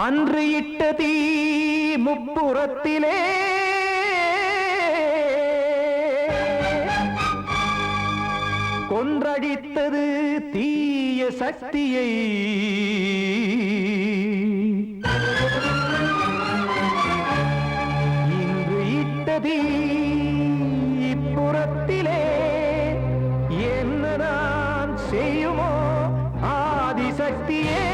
அன்று இட்ட தீ முப்புறத்திலே கொன்றடித்தது தீய சக்தியை. இன்று இட்ட தீ இப்புறத்திலே என்ன நான் செய்யுமோ ஆதிசக்தியே.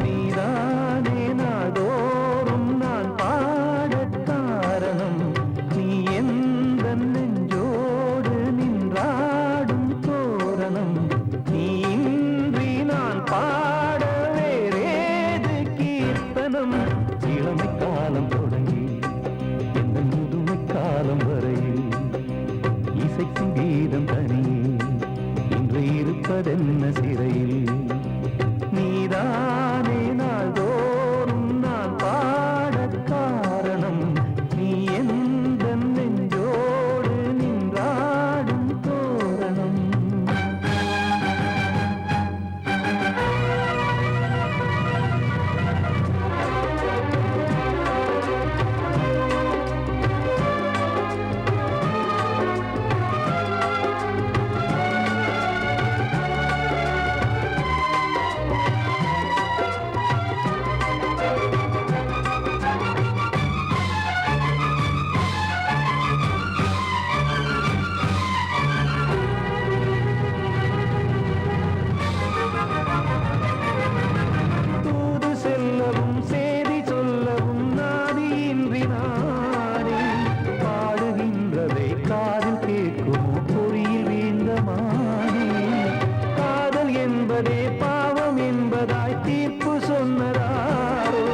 நீதானே நாடோறும் நான் பாடக் காரணம். நீ எந்த நெஞ்சோடு நின்றாடும் தோரணம். நீ இன்றி நான் பாட வேறேது கீர்த்தனம். இளமை காலம் தொடங்கி எந்த முதுமை காலம் வரையில் இசைக்கும் கீதம் தனியே இன்று இருப்பதென்ன சிறையில். நீதானே நாள்தோறும் நான் பாடக் காரணம். நீ எந்த நெஞ்சோடு நின்றாடும் தோரணம். பாவம் என்பதாய் தீர்ப்பு சொன்னதாரோ.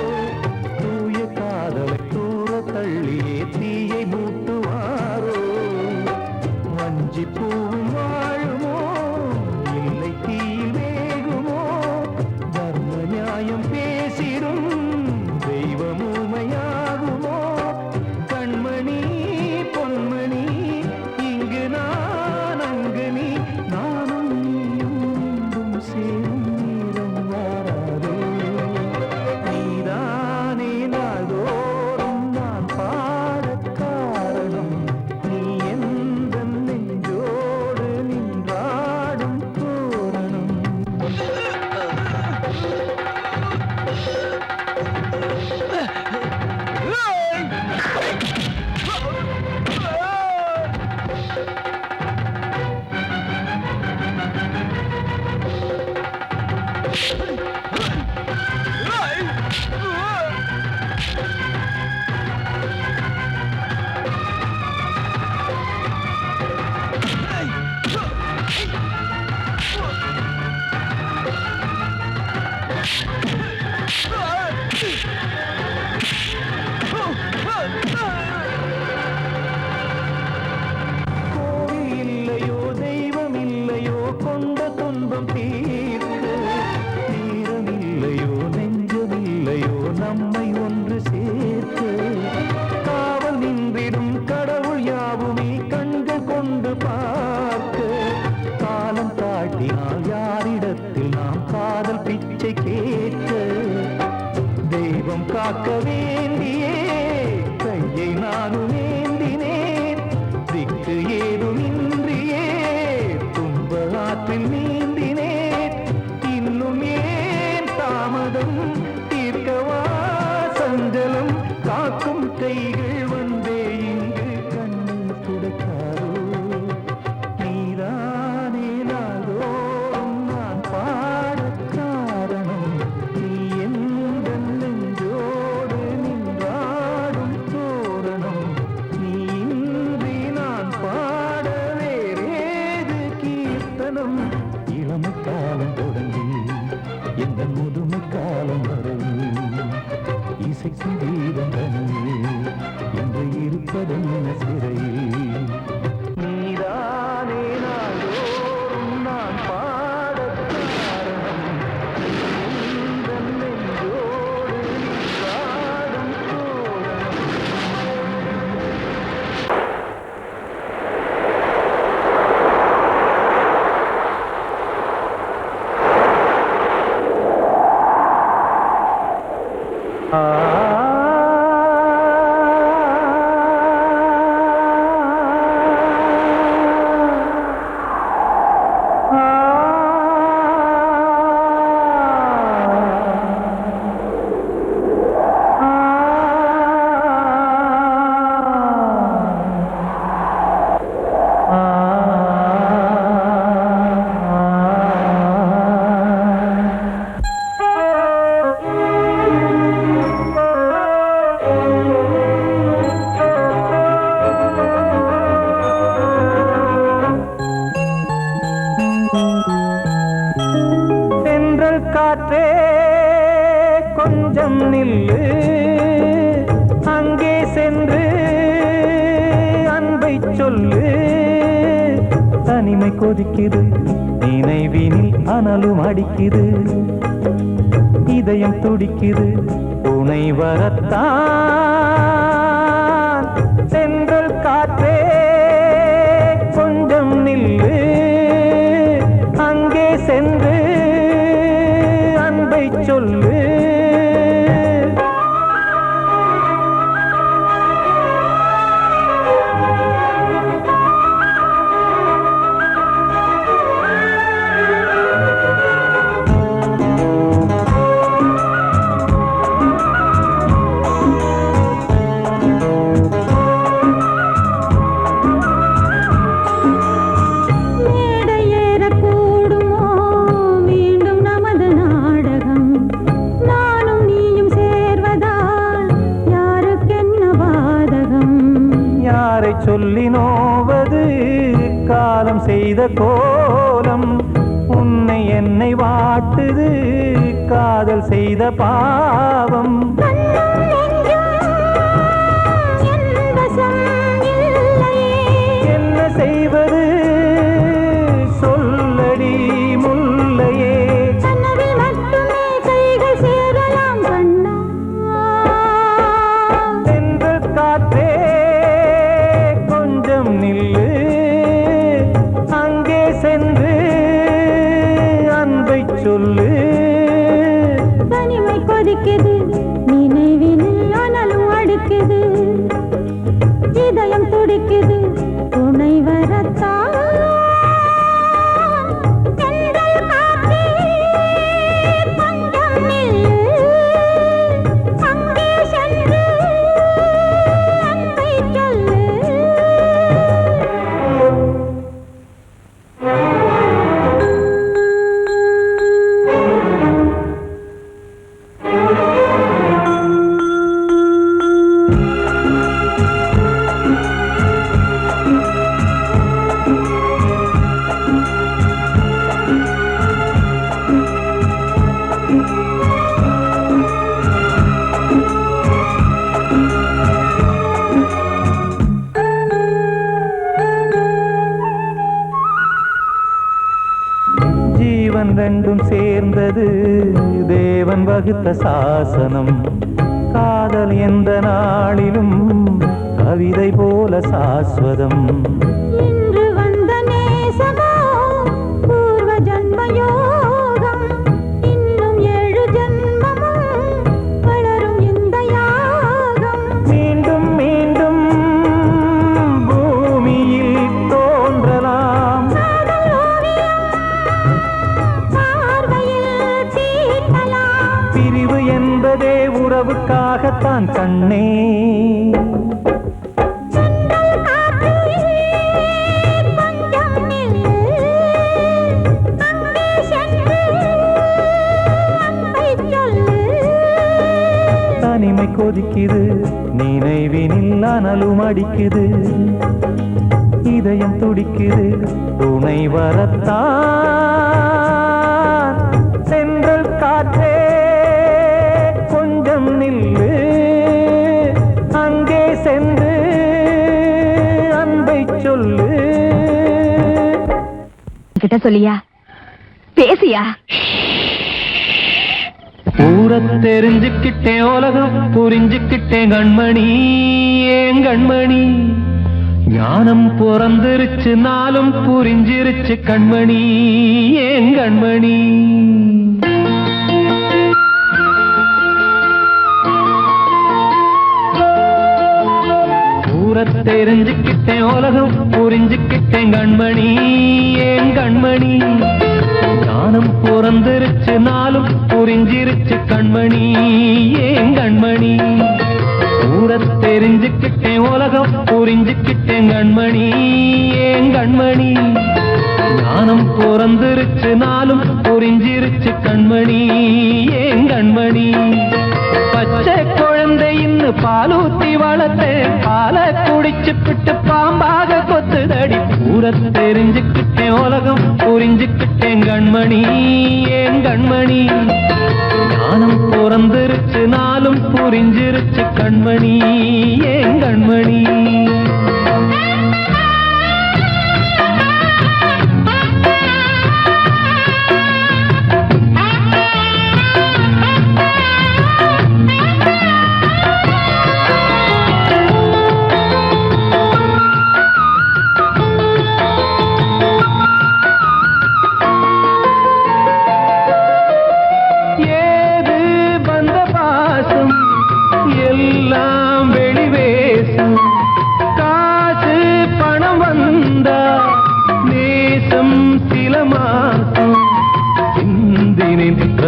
தூய காதலை தூர தள்ளியே தீயை மூட்டுவாரோ. வஞ்சி பூவும் வாழுமோ இல்லை தீயில் வேகுமோ. தர்ம நியாயம் பேசிடும் தெய்வம் ஊமையாகுமோ. கண்மணி பொன்மணி இங்கு நான் அங்கு நீ நானும் சேரும் நீரம் வாராதோ. நீதானே நாள்தோறும் நான் பாடக் காரணம். நீ எந்த நெஞ்சோடு சொல்லு. தனிமை கொதிக்குது, நினைவினில் அனலும் அடிக்குது, இதயம் துடிக்குது, துணை வரத்தான். சென்றல் காற்றே கொஞ்சம் நில்லு, அங்கே சென்று அன்பை சொல்லு. சொல்லி நோவது காலம் செய்த கோலம், உன்னை என்னை வாட்டுது காதல் செய்த பாவம். என்ன செய்வது சொல்லடி முல்லையே. சென்றல் காற்றே நில்லு, அங்கே சென்று அன்பை சொல்லு. தனிமை கொதிக்குது, நினைவினில் அனலும் அடிக்குது, இதயம் துடிக்குது, துணை வரத்தான். ஜீவன் ரெண்டும் சேர்ந்தது தேவன் வகுத்த சாசனம். காதல் எந்த நாளிலும் கவிதை போல சாஸ்வதம். இன்று வந்த நேசமோ பூர்வ ஜன்மயோகம், இன்னும் 7 ஜன்மமும் வளரும் இந்த யாகம். மீண்டும் மீண்டும் பூமியில் தோன்றலாம், பிரிவு என்பதே உறவுக்காகத்தான் கண்ணே. தனிமை கொதிக்குது, நினைவினில் அனலும் அடிக்குது, இதயம் துடிக்குது, துணை வரத்தான். சென்றல் காற்றே கொஞ்சம் நில்லு, அங்கே சென்று அன்பை சொல்லு. கிட்ட சொல்லியா, பேசியா? ஊரத் தெரிஞ்சுக்கிட்டேன், உலகம் புரிஞ்சுக்கிட்டேன் கண்மணி, ஏன் கண்மணி. ஞானம் பிறந்திருச்சு, நாளும் புரிஞ்சிருச்சு கண்மணி, ஏன் கண்மணி. ஊரத் தெரிஞ்சுக்கிட்டேன், உலகம் புரிஞ்சுக்கிட்டேன் கண்மணி, ஏன் கண்மணி. ஞானம் பிறந்திருச்சு, நாளும் புரிஞ்சிருச்சு கண்மணி, ஏன் கண்மணி. ஊரத் தெரிஞ்சுக்கிட்டேன், உலகம் புரிஞ்சுக்கிட்டேன் கண்மணி, ஏன் கண்மணி. ஞானம் பிறந்திருச்சு, நாளும் புரிஞ்சிருச்சு கண்மணி, ஏன் கண்மணி. பச்சை குழந்தை இன்னும் பாலூத்தி வளர்த்தேன், பாலை குடிச்சு பிட்டு பாம்பாக கொத்துதடி. ஊரத் தெரிஞ்சுக்கிட்டேன், உலகம் புரிஞ்சுக்கிட்டேன் கண்மணி, ஏன் கண்மணி. ஞானம் பிறந்திருச்சு, நாளும் புரிஞ்சிருச்சு கண்மணி, ஏன் கண்மணி.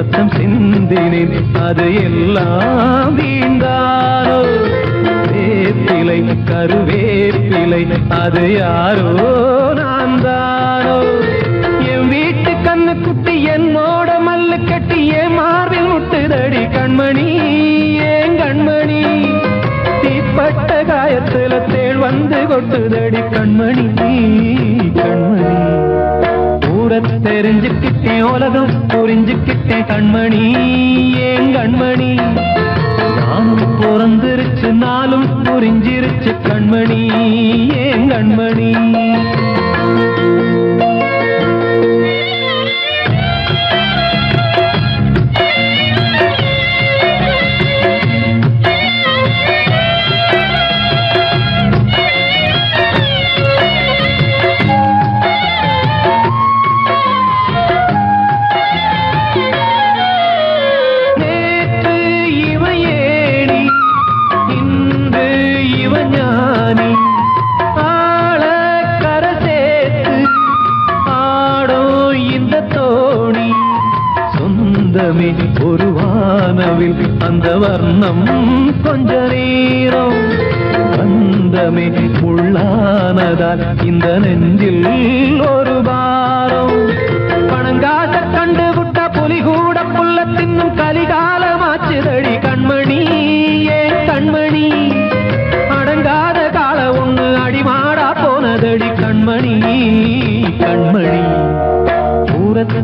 ரத்தம் சிந்தினேன் அது எல்லாம் வீண்டாரோ வேப்பிலை கருவேப்பிலை அது யாரோ நான் தானோ என் வீட்டு கண்ணு குட்டி என்னோட மல்லு கட்டி என் மார்பில் முட்டுதடி கண்மணி ஏன் கண்மணி தீப்பட்ட காயத்துல தேள் வந்து கொட்டுதடி கண்மணி கண்மணி ஊரை தெரிஞ்சுக்கிட்டேன் உலகம் புரிஞ்சுக்கிட்டேன் கண்மணி ஏன் கண்மணி நானும் பிறந்திருச்சு நாளும் புரிஞ்சிருச்சு கண்மணி ஏன் கண்மணி ஒரு வானவில் அந்த வர்ணம் கொஞ்ச நேரம் பந்தமே உள்ளானதால் இந்த நெஞ்சில் ஒரு பாரம் பணங்காட்ட கண்டு விட்ட புலி கூட புல்ல தின்னும் கலிகாலமாச்சுதடி கண்மணி ஏன் கண்மணி அடங்காத கால ஒண்ணு அடிமாடா போனதடி கண்மணி கண்மணி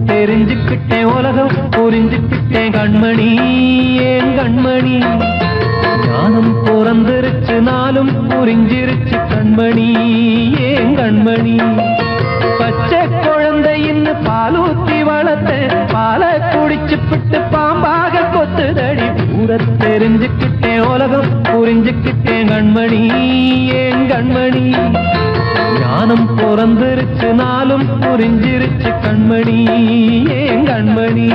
தெரிஞ்சுக்கிட்டேன் உலகம் புரிஞ்சுக்கிட்டேன் கண்மணி ஏன் கண்மணி ஞானம் பிறந்திருச்சு நாளும் புரிஞ்சிருச்சு கண்மணி ஏன் கண்மணி பச்சை குழந்தை இன்னும் பாலூத்தி வளர்த்த பாலை குடிச்சு பிட்டு பாம்பாக கொத்துதடி ஊரை தெரிஞ்சுக்கிட்டேன் உலகம் புரிஞ்சுக்கிட்டேன் கண்மணி ஏன் கண்மணி ஞானம் பிறந்திருச்சு நாளும் புரிஞ்சிருச்சு கண்மணி ஏன் கண்மணி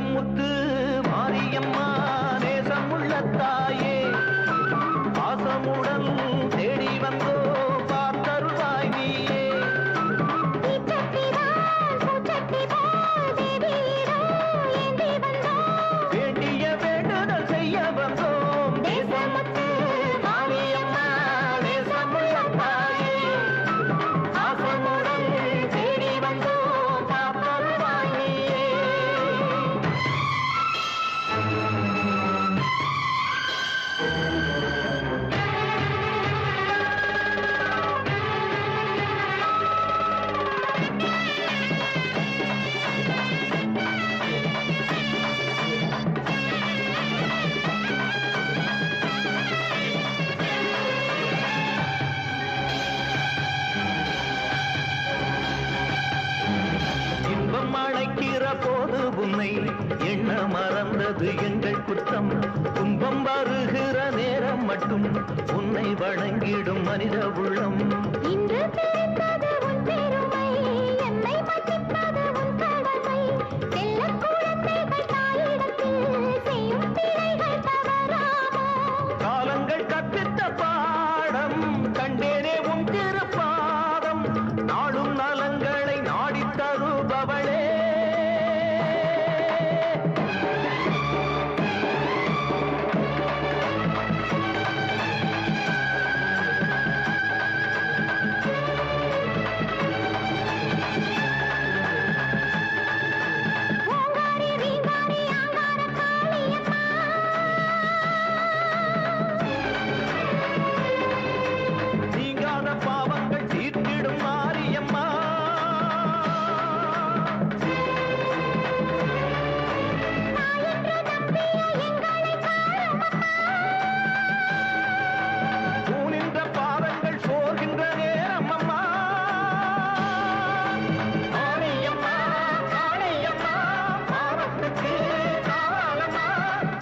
முத்து மாரியம்மா நேசமுள்ள தாயே பாசமுடன் தேடி வந்தோ பார்த்தருள்வாய் நீயே வேண்டிய வேண்டுதல் செய்ய வந்தோம் நேசமுத்து மாரியம்மா நேசமுள்ள தாயே பாசமுடன் என்ன மறந்தது எங்கள் குற்றம் துன்பம் வருகிற நேரம் மட்டும் உன்னை வணங்கிடும் மனித உள்ளம் இன்று பிறந்தது உன் பெருமை என்னை மன்னிப்பது உன் கடமை செல்லக் குழந்தைகள் தாயிடத்தில் செய்யும் பிழைகள் தவறாமோ காலங்கள் கற்பித்த பாடம் கண்டேனே உன் திருப்பாதம் நாடும் நலங்களை நாடித் தருபவளே ஓங்காரி ரீங்காரி ஆங்கார காளியம்மா நீங்காத பாவங்கள் தீர்த்திடும் மாரியம்மா நாயென்று நம்பிய எங்களை காருமம்மா தூணின்ற பாதங்கள் சோர்கின்ற நேரம் அம்மா ஆணையம்மா ஆணையம்மா பாவத்துக்கு காலம்மா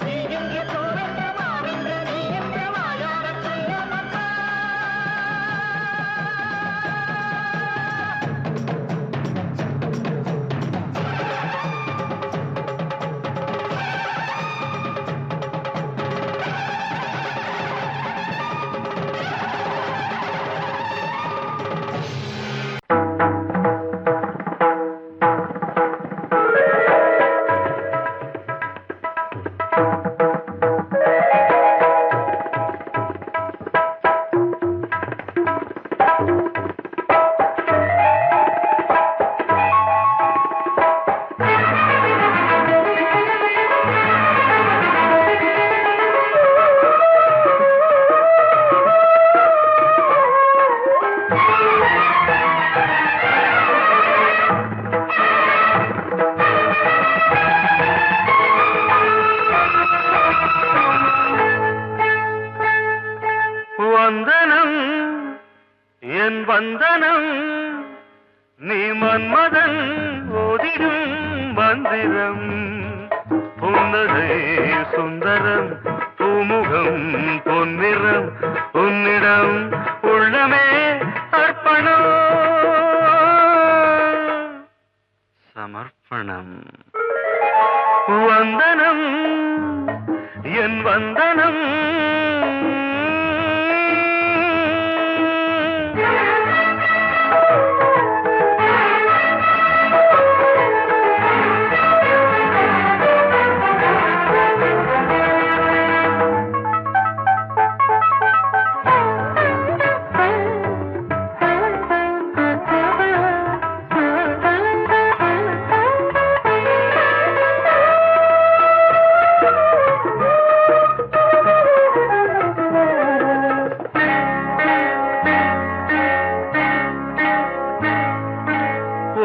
நீ என்று தோன்ற மாறின்று நீ என்று வாயார சொல்லமம்மா வந்தனம் என் வந்தனம் நீ மன்மதன் ஓதிடும் மந்திரம் புன்னகை சுந்தரம் பூமுகம் பொன்னிறம் உன்னிடம் உள்ளமே அர்ப்பணம் சமர்ப்பணம் வந்தனம் என் வந்தனம்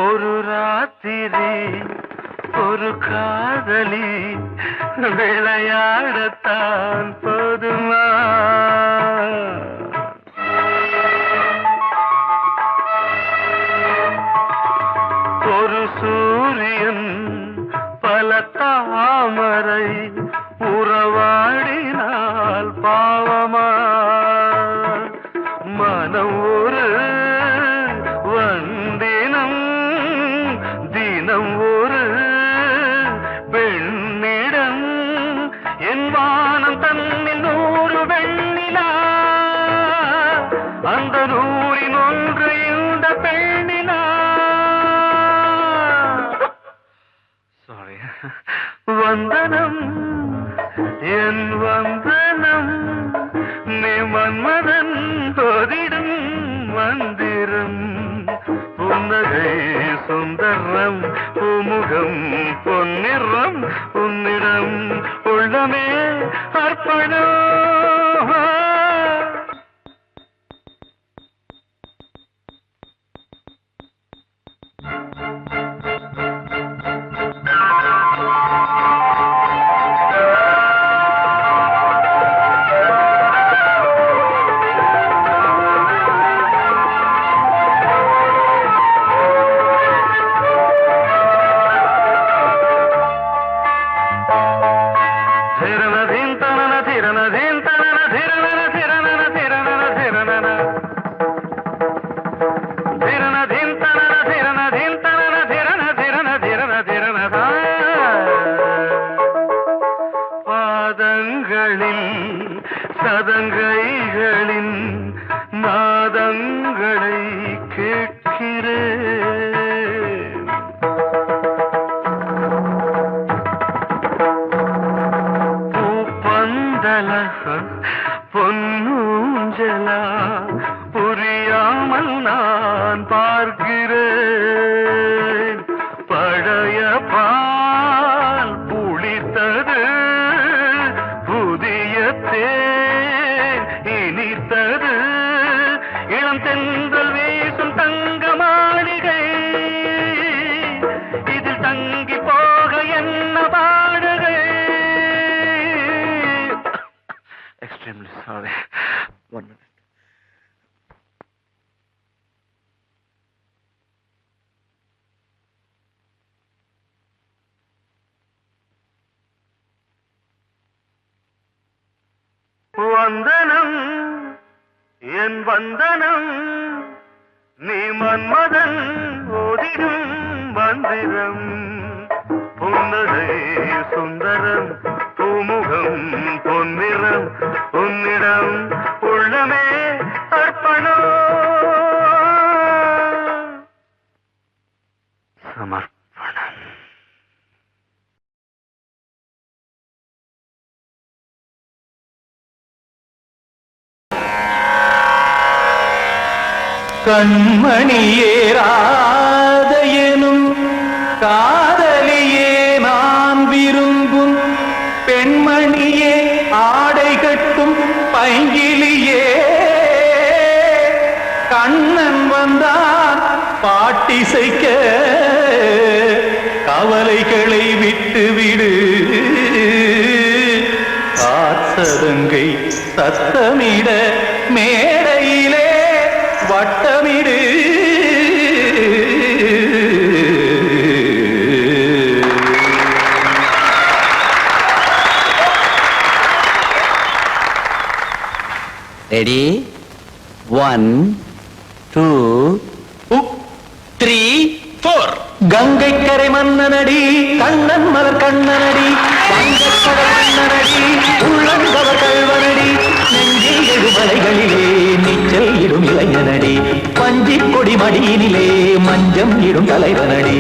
ஒரு ராத்திரி ஒரு காதலி விளையாடத்தான் போதுமா ஒரு சூரியன் பல தாமரை உறவாடினால் பாவமா மனம் ஒரு வந்தினம் தினம் ஒரு பெண்ணிடம் என் வானம் தன்னில் 100 வெண்ணிலா அந்த 100ன் ஒன்று இந்த பெண்ணிலா சாரி வந்தனம் என் வந்தனம் நீ மன்மதன் ஓதிடும் மந்திரம் புன்னகை சுந்தரம் பூமுகம் பொன்னிறம் உன்னிடம் உள்ளமே அர்ப்பணம் பாதங்களை கேட்கிறேன். பூப்பந்தல பொன்னூஞ்சலா புரியாமல் நான் பார்க்கிறேன். பழைய பால் புளித்தது, புதிய தேன் இனித்தது, இளம் தென்றல் வீசும் தங்க மாளிகை, இதில் தங்கி போக என்ன பாடுகை. Extremely sorry. 1 minute. வந்தனம் என் வந்தனம், நீ மன்மதன் ஓதிடும் மந்திரம். புன்னகை சுந்தரம், பூமுகம் பொன்னிறம், உன்னிடம் உள்ளமே அர்ப்பணம் சமர்ப்பணம். கண்மணியேராத எனும் காதலியே நான் விரும்பும் பெண்மணியே, ஆடை கட்டும் பைங்கிலியே, கண்ணன் வந்தான் பாட்டிசைக்க, கவலைகளை விட்டுவிடு, காத்ததங்கை சத்தமிட மேடையிலே வட்டமிடு. ரெடி 1 2 3 4. கங்கை கரை மன்னனடி, கண்ணன் மலர் கண்ணனடி, வங்கக்கடல் மன்னனடி, உள்ளங்கவர் கல்வனடி, நெஞ்சில் எழுமலைகளிலே நீச்சல் இடும் இளைஞனடி, பஞ்சிக் கொடி மடியினிலே மஞ்சம் இடும் தலைவனடி.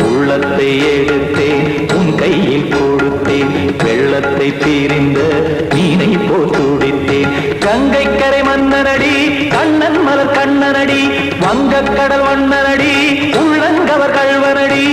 உள்ளத்தை எடுத்தேன் உன் கையில் கொடுத்தேன், வெள்ளத்தை தீரிந்த மீனை போல் துடித்தேன். கங்கை கரை மன்னனடி, கண்ணன் மலர் கண்ணனடி, வங்கக்கடல் வண்ணனடி, உள்ளங்கவர் கல்வனடி.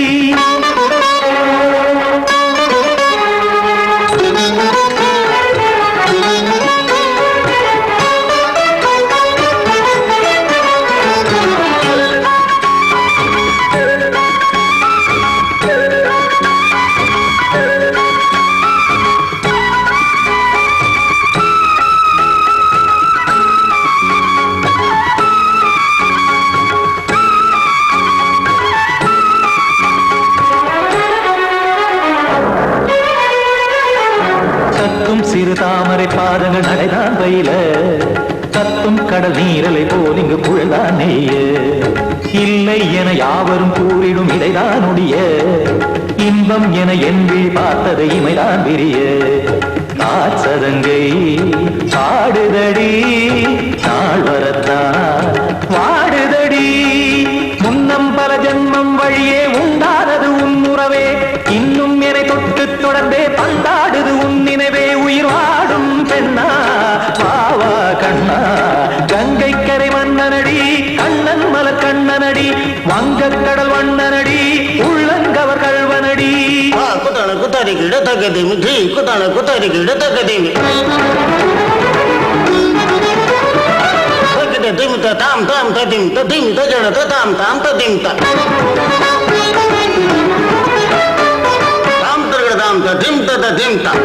சிறு தாமரை பாதங்கள் நடைதான் பயில, கத்தும் கடல் நீரலை போல் இங்கு குழல்தான் நெய்ய, இல்லை என யாவரும் கூறிடும் இடைதான் ஒடிய, இன்பம் என என்பி பார்த்தது இமைதான் விரிய. காச்சதங்கை பாடுதடி நாள் வரத்தான் வாடுதடி, முன்னம் பல ஜென்மம் வழியே உண்டானது உன் உறவே, இன்னும் என்னை தொட்டு தொடர்ந்தே பந்தாடுது உன் நினைவே. உயிர் வாடும் பெண்ணா வாவா கண்ணா, கங்கை கரை மன்னனடி, கண்ணன் மலர் கண்ணனடி, வங்கக்கடல் வண்ணனடி, உள்ளங்கவர் கல்வனடி. குத்தான குத்தாரி கிட தகதிமி ஜி, குத்தான குத்தாரி கிட தகதிமி திம் தாம் தாம் ததிம் ததிம் தஜன தாம் தாம் ததிம் தாம் தாம் ததிம் ததிம் தாம்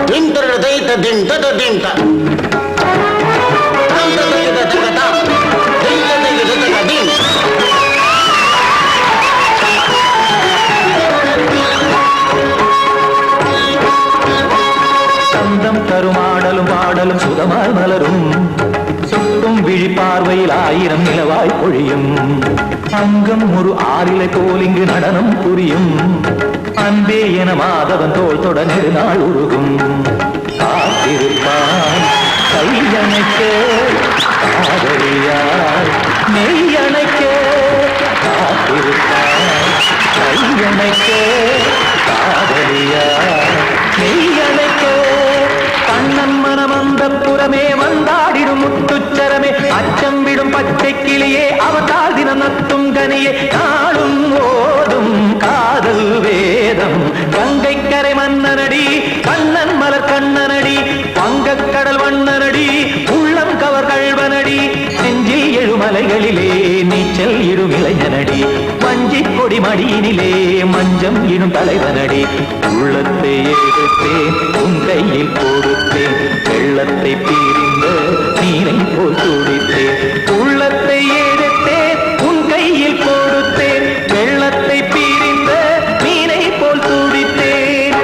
திம் தர தை ததிம் ததிம் தாம் தாம் ததிம் ததிம் தாம் திம் ததிம் ததிம். சந்தம் தருமாடலும் பாடலும் சுதமாய் மலரும், சுட்டும் விழி பார்வையில் 1000 நிலவாய் பொழியும், அங்கம் ஒரு ஆறிலை போல் இங்கு நடனம் புரியும், அன்பே என மாதவன் தோள் தொட நெடுநாள் உருகும். காத்திருப்பான் கையணைக்க மெய்யணைக்க காத்திருப்பாய் கையணைக்க காதலியா மெய்யணைக்க கண்ணன் மனம் அந்த புறமே வந்தாடிடும் முத்துச்சரமே அச்சம் விடும் பச்சை கிளியே அவதால் தினம் நத்தும் கனியே நாளும் ஓதும் காதல் வேதம் கங்கை கரை மன்னனடி கண்ணன் மலர் கண்ணனடி வங்கக் கடல் வண்ணனடி உள்ளம் கவர் கழ்வனடி நெஞ்சில் எழுமலைகளிலே நீச்சல் இடும் இளைஞனடி வஞ்சி கொடி மடியினிலே மஞ்சம் இடும் தலைவனடி உள்ளத்தை எடுத்தேன் உன் கையில் கொடுத்தேன் வெள்ளத்தை பிரிந்த நீரை போல் துடித்தேன் உள்ளத்தை எடுத்தேன் உன் கையில் கொடுத்தேன் வெள்ளத்தை பிரிந்த நீரை போல் துடித்தேன்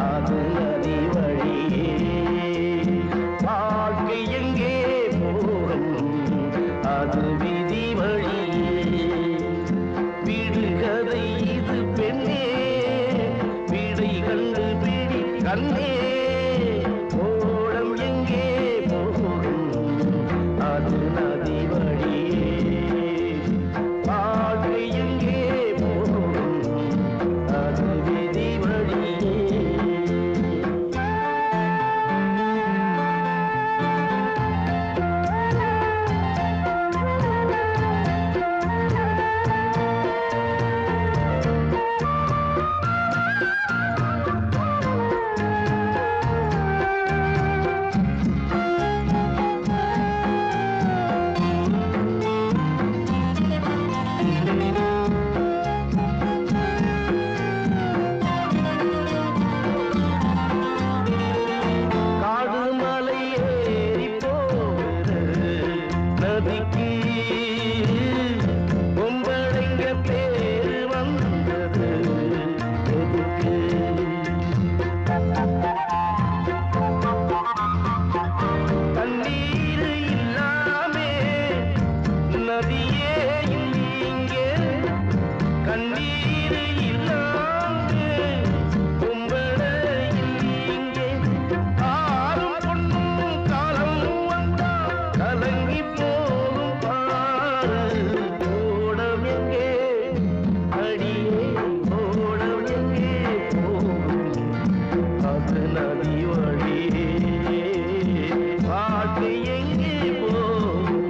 அது நதி வழியே வாழ்க்கை எங்கே போகும் அது விதி வழியே விடுகதை இது பெண்ணே விடை கண்டு பிடி கண்ணே ஓடம் எங்கே போகும் அது நதி வழியே வாழ்க்கை எங்கே போகும் அது விதி வழியே காடு மலை ஏறி போகிறது நதிக்கு பொம்பளைங்க பேரு வந்தது எதுக்கு தண்ணீர் இல்லாமே நதியே இங்கே கண்ணீர் இல்லாமே பொம்பளை இங்கே ஆறும் பொண்ணும் காலம் வந்தா கலங்கி போகும் பாரு ஓடம் எங்கே அடியே ஓடம் எங்கே போகும் அது நதி வழியே வாழ்க்கை எங்கே போகும்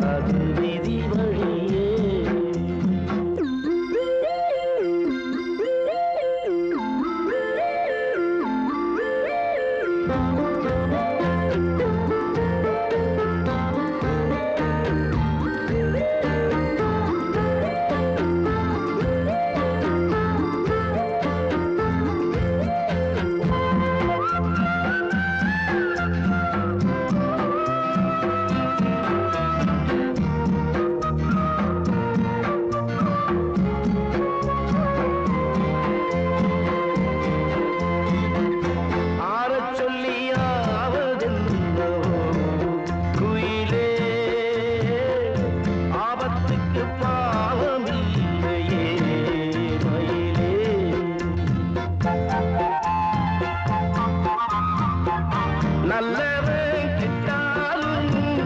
அது விதி வழியே ஆறச் சொல்லியாவதென்னோ குயிலே ஆபத்துக்கு பாவமில்லையே மயிலே நல்லவன் கெட்டாலும்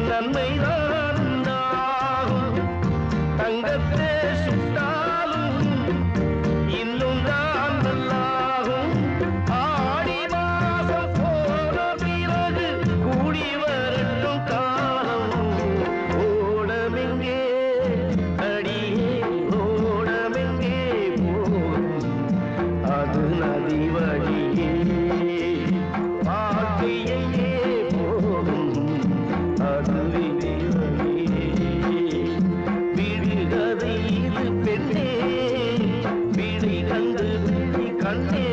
நன்மைதான் உண்டாகும் தங்கத்தை சுட்டாலும் இன்னும் தான் நல்லாகும் ஆடி மாசம் போன பிறகு கூடி வரட்டும் காலம் ஓடமெங்கே அடியே ஓடமெங்கே போகும் அது நதி வழியே வாழ்க்கை எங்கே போகும் அது விதி வழியே விடுகதை இது பெண்ணே விடை கண்டு விழி கண்ணே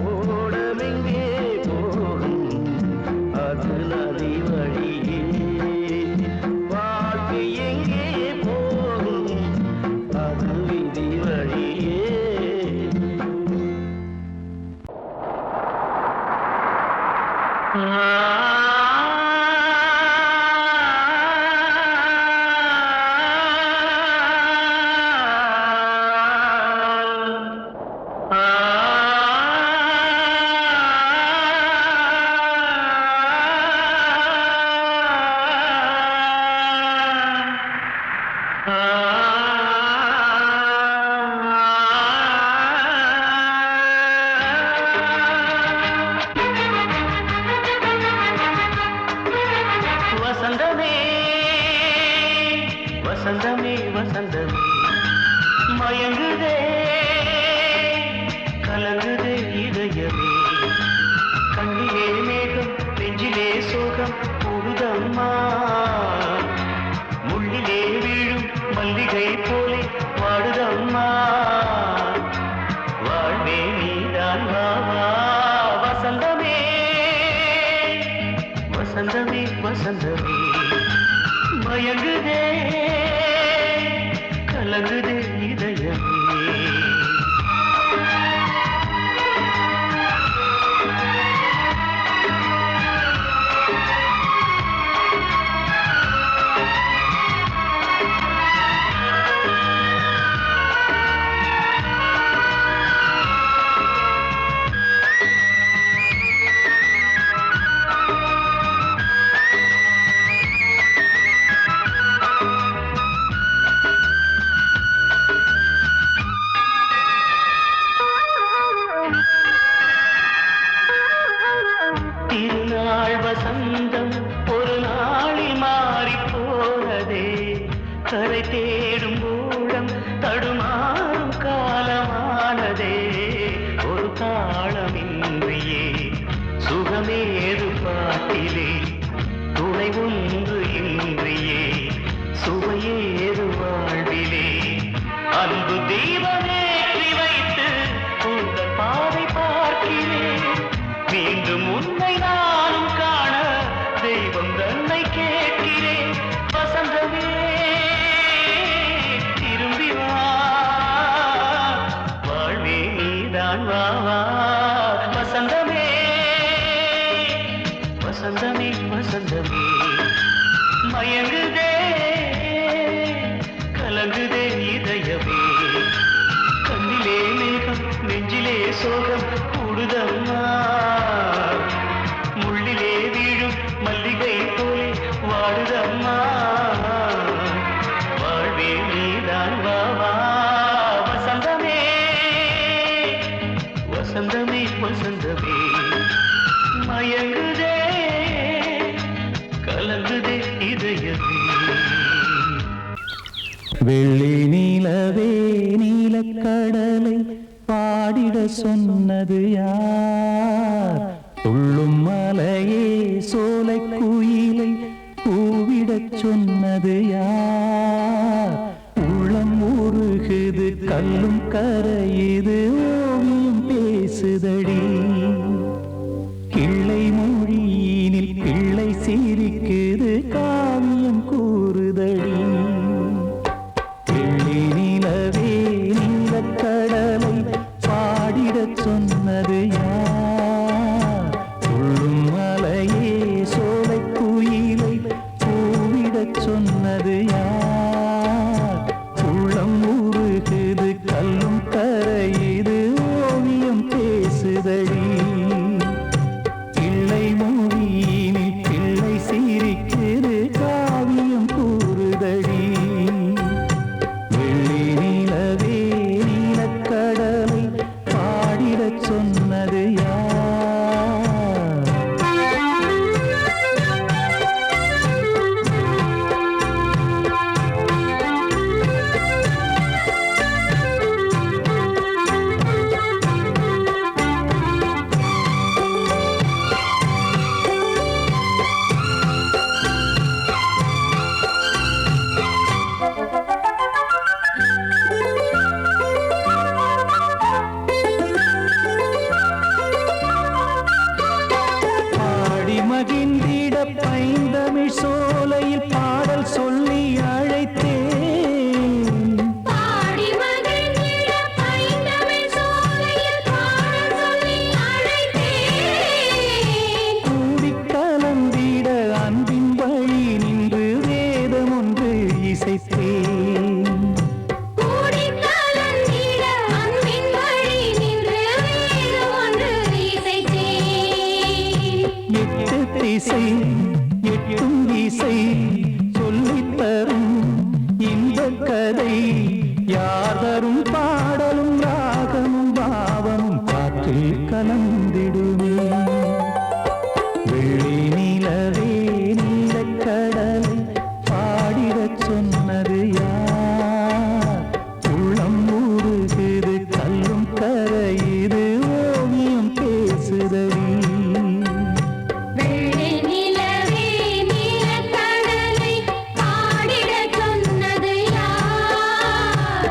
ஓடமெங்கே போகும் அது நதி வழியே வாழ்க்கை எங்கே போகும் அது விதி வழியே வசந்தமே வசந்தமே வசந்தமே மயங்குதே கலங்குதே இதயமே கண்ணிலே மேகம் நெஞ்சிலே சோகம் கூடுதம்மா முள்ளிலே வீழும் மல்லிகை போலே வாடுதம்மா வாழ்வே நீதான் வாவா வசந்தமே வசந்தமே வசந்தமே மயங்குதே கலங்குதே இதயமே பார்க்கிறேன். மீண்டும் உன்னை நானும் காண தெய்வம் தன்னை கேட்கிறேன். வசந்தமே திரும்பி வா, வாழ்வே நீதான் வா வா. வசந்தமே வசந்தமே வசந்தமே மயங்குதே கலங்குதே இதயமே. கண்ணிலே மேகம் நெஞ்சிலே சோகம் கூடுதம்மா. முள்ளிலே வீழும் மல்லிகை போலே வாடுதம்மா. வாழ்வே நீதான் வா வா. வசந்தமே வசந்தமே வசந்தமே மயங்குதே கலங்குதே இதயமே. வெள்ளி நீலவே நீலக்கடலை பாடிட சொன்னது யார்? துள்ளும் மலையே சோலை குயிலை கூவிடச் சொன்னது யார்? உள்ளம் உருகுது கல்லும் கரையுது ஓவியம் பேசுதடி. கிள்ளை மொழியினில் பிள்ளை சிரிக்குது காவியம் கூறுதடி. வெள்ளி நிலவே நீலக்கடலை பாடிடச் சொன்னது யார்? துள்ளும் மலையே சோலை குயிலை கூவிடச் சொன்னது யார்? உள்ளம் உருகுது கல்லும் கரையுது ஓவியம் பேசுதடி. பிள்ளை மொழியினில் பிள்ளை சிரிக்குது காவியம் கூறுதடி. வெள்ளி நிலவே நீலக்கடலை பாடிடச் சொன்னது யார்? பாடி மகிழ்ந்திட பைந்தமிழ் சோலையில் பாடல் சொல்லி அழைத்தேன். பாடி மகிழ்ந்திட பைந்தமிழ் சோலையில் பாடல் சொல்லி அழைத்தேன். கூடிக் கலந்திட அன்பின் வழி நின்று வேதம் ஒன்று இசைத்தேன். கூடிக் கலந்திட அன்பின் வழி நின்று வேதம் ஒன்று இசைத்தேன். எட்டு திசை எட்டும் இசை சொல்லித் தரும் இந்த கதை யார் தரும் பாடலும் ராகமும் பாவமும் காற்றில் கலந்திடுமே. வெள்ளி நிலவே நீலக்கடலை பாடிடச் சொன்னது யார்? உள்ளம் ஊறுகுது கல்லும் கரையுது ஓவியம் பேசுதடி. வெள்ளி நிலவே நீலக்கடலை பாடிடச் சொன்னது யார்?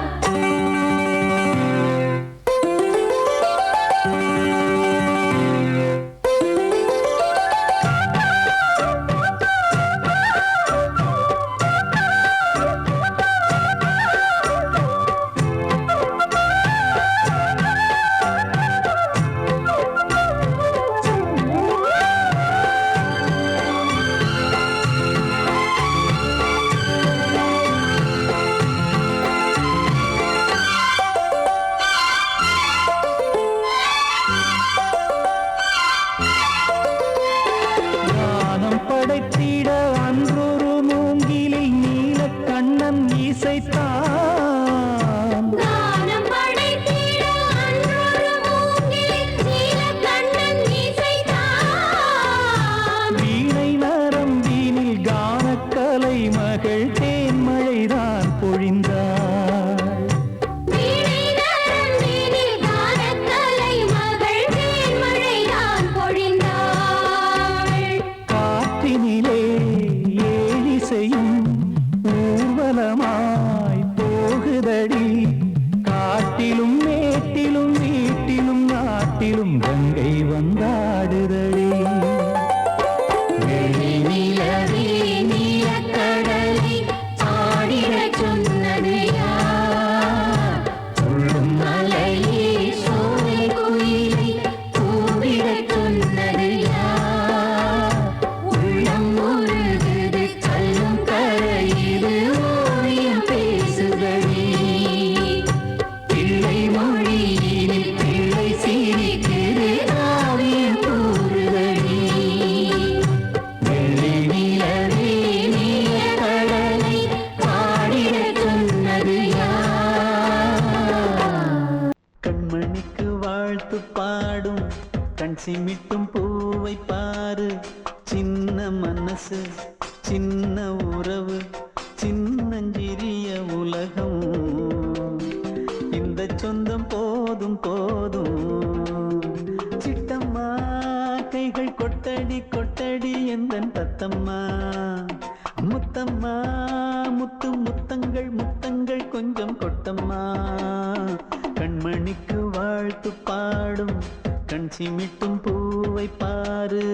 காட்டிலும் கங்கை வந்தாடுதடி. நிலவே நீலக்கடலை ஆடிடச் சொன்னது யார்? துள்ளும் மலையே சோலை குயிலை கூவிடச் சொன்னது யார்? உள்ளம் உருகுது கல்லும் கரையுது ஓவியம் பேசுதடி. பிள்ளை மொழியினில் பிள்ளை சிரிக்குது காவியம் கூறுதடி. வெள்ளை நிலவே நீலக்கடலை பாடிடச் சொன்னது யார்? கண்மணிக்கு வாழ்த்து பாடும் கண் சிமிட்டும் பூவை பாரு. சின்ன மனசு சின்ன உறவு சின்னஞ்சிறிய உலகம். இந்த சொந்தம் போதும் போதும். சிட்டம்மா கைகள் கொட்டடி கொட்டடி எந்தன் தத்தம்மா. முத்தம்மா முத்து முத்தங்கள் முத்தங்கள் கொஞ்சம் கொட்டம்மா. கண்மணிக்கு வாழ்த்து பாடும் கண் சிமிட்டும் பூவை பாரு.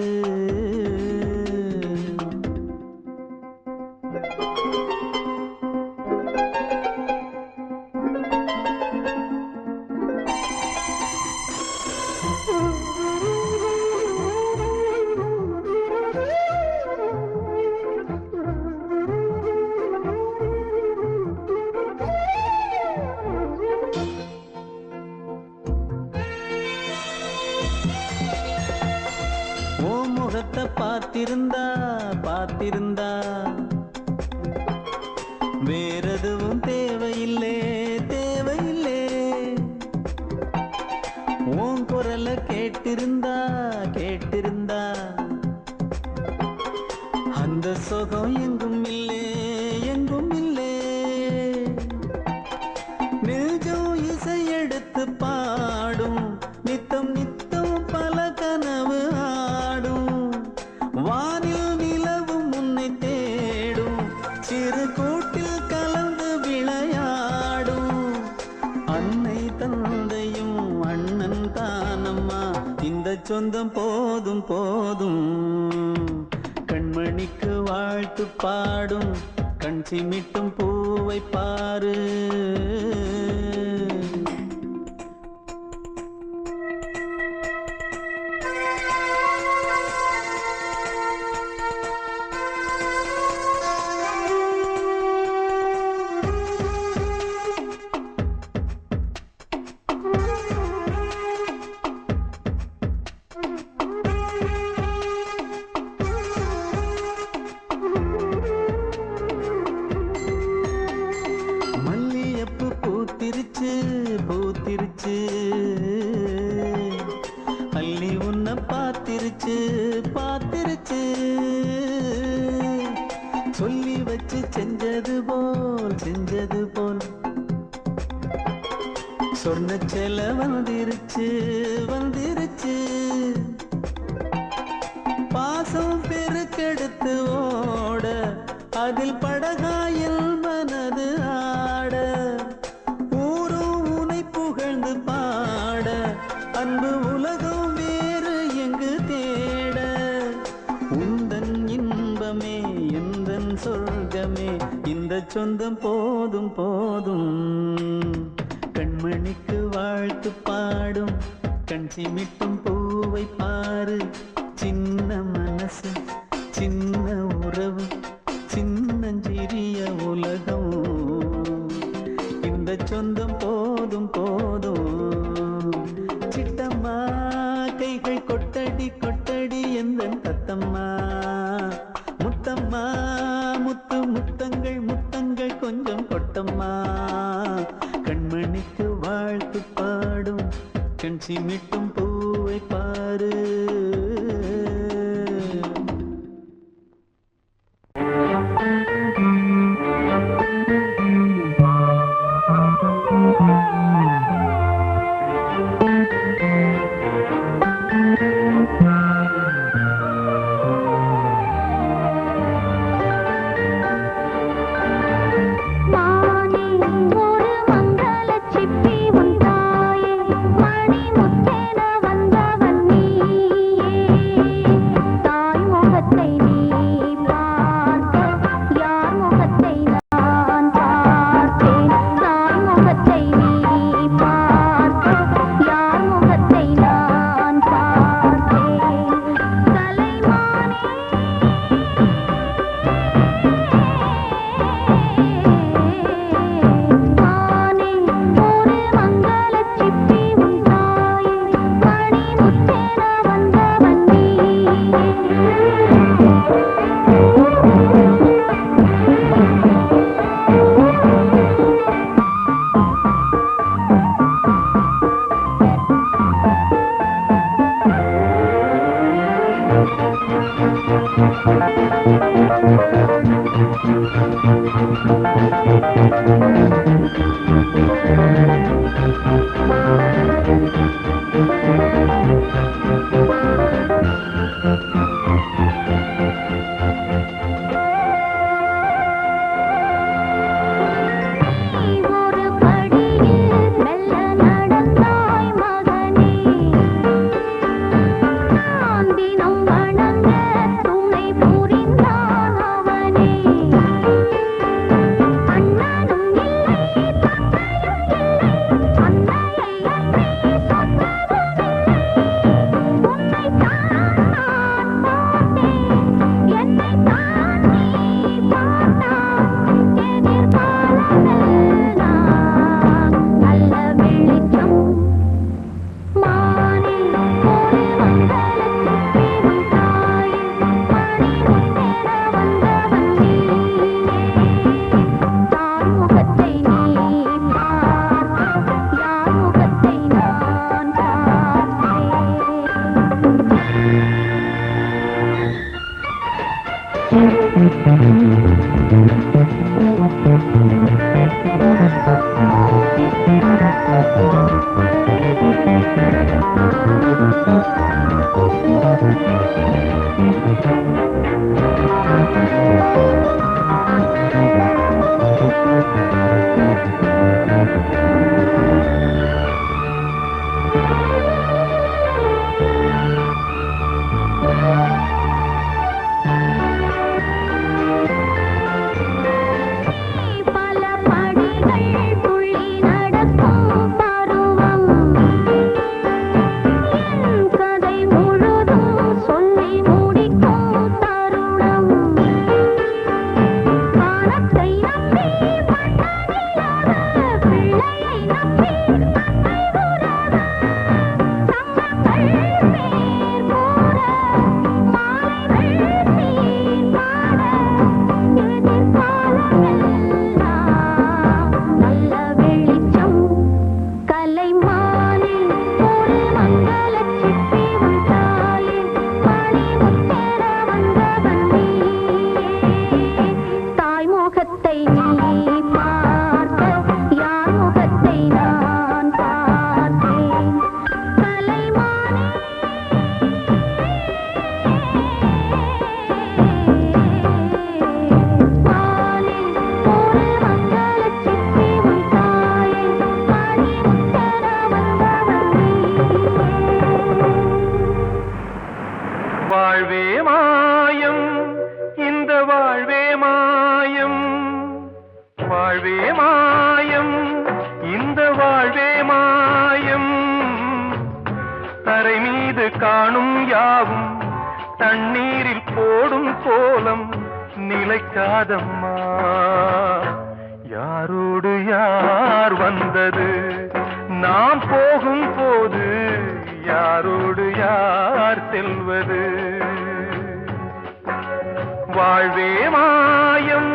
ஓ முகத்தை பார்த்திருந்தா பார்த்திருந்தா வேறெதுவும் தேவையில்லை தேவையில்லை. உன் குரலை கேட்டிருந்தா கேட்டிருந்தா அந்த சுகம் எங்கும் இல்லை எங்கும் இல்லை. நெஞ்சம் இசை எடுத்து பாடும் நித்தம் நித்தம் பல கனவு ஆடும். வானில் நிலவும் உன்னை தேடும் சிறு கூட்டில் கலந்து விளையாடும். அன்னை தந்தையும் அண்ணன் தானம்மா இந்த சொந்தம் போதும் போதும். கண்மணிக்கு வாழ்த்து பாடும் கண் சிமிட்டும் பூவை பாரு. மல்லியப்பு பூத்திருச்சு பூத்திருச்சு. அள்ளி உன்னை பார்த்திருச்சு பார்த்திருச்சு. சொல்லி வச்சு செஞ்சது போல் சொன்ன செல வந்துருச்சு வந்துருச்சு. பாசம் பெருக்கெடுத்து ஓட அதில் படகாயில் மனது ஆட. ஊரும் உனை புகழ்ந்து பாட அன்பு உலகம் வேறு எங்கு தேட. உந்தன் இன்பமே எந்தன் சொர்க்கமே இந்த சொந்தம் போதும் போதும். கண்மணிக்கு வாழ்த்து பாடும் கண் சிமிட்டும் பூவை பாரு. சின்ன மனசு சின்ன உறவு சின்னஞ்சிறிய உலகம். இந்த சொந்தம் போதும் போதும். சிட்டம்மா கைகள் கொட்டடி கொட்டடி எந்தன் தத்தம்மா. முத்தம்மா முத்து முத்தங்கள் முத்தங்கள் கொஞ்சம் கொட்டம்மா. கண்மணிக்கு வாழ்த்து பாடும் கண் சிமிட்டும் பூவை பாரு. ஒரு படியில் மெல்ல நடந்தாய் மகனே நான் தினம் வணங்க துணை புரிந்தான் அவனே அண்ணனும் இல்லை தந்தையும் இல்லை அன்னையை அன்றி சொந்தமும் இல்லை உன்னைத்தான் நான் பார்த்தேன் என்னைத்தான் நீ பார்த்தாய் எதிர்காலமெல்லாம் நல்ல வெளிச்சம் மானில் ஒரு மங்களச்சிப்பி உன் தாயில் மணிமுத்தென வந்தவன் நீயே தாய் முகத்தை நீ பார்க்க யார் முகத்தை நான் பார்த்தேன் பல படிகள் துள்ளி நடக்கும் பருவம் என் கதை முழுதும் சொல்லி முடிக்கும் தருணம் வானத்தை நம்பி மன்னனிலாத பிள்ளையை நம்பி தந்தை உறவ சங்கங்கள் பேர் கூற மாலைகள் நீர் பாட எதிர்காலமெல்லாம் நல்ல வெளிச்சம் கலைமானில் ஒரு மங்களச்சிப்பி உன் தாயில் மணிமுத்தென வந்தவன் நீயே தாய் முகத்தை நீ பார்க்க யார் முகத்தை நான் பார்த்தேன் கலைமானே மானில் ஒரு மங்களச்சிப்பி உன் தாயில் மணிமுத்தென வந்தவன் நீயே வாழ்வே மாயம் இந்த வாழ்வே மாயம் வாழ்வே மாயம் இந்த வாழ்வே மாயம் தரை மீது காணும் யாவும் தண்ணீரில் போடும் கோலம் நிலைக்காதம்மா யாரோடு யார் வந்தது நாம் போகும் போது யாரோடு யார் செல்வது வாழ்வே மாயம்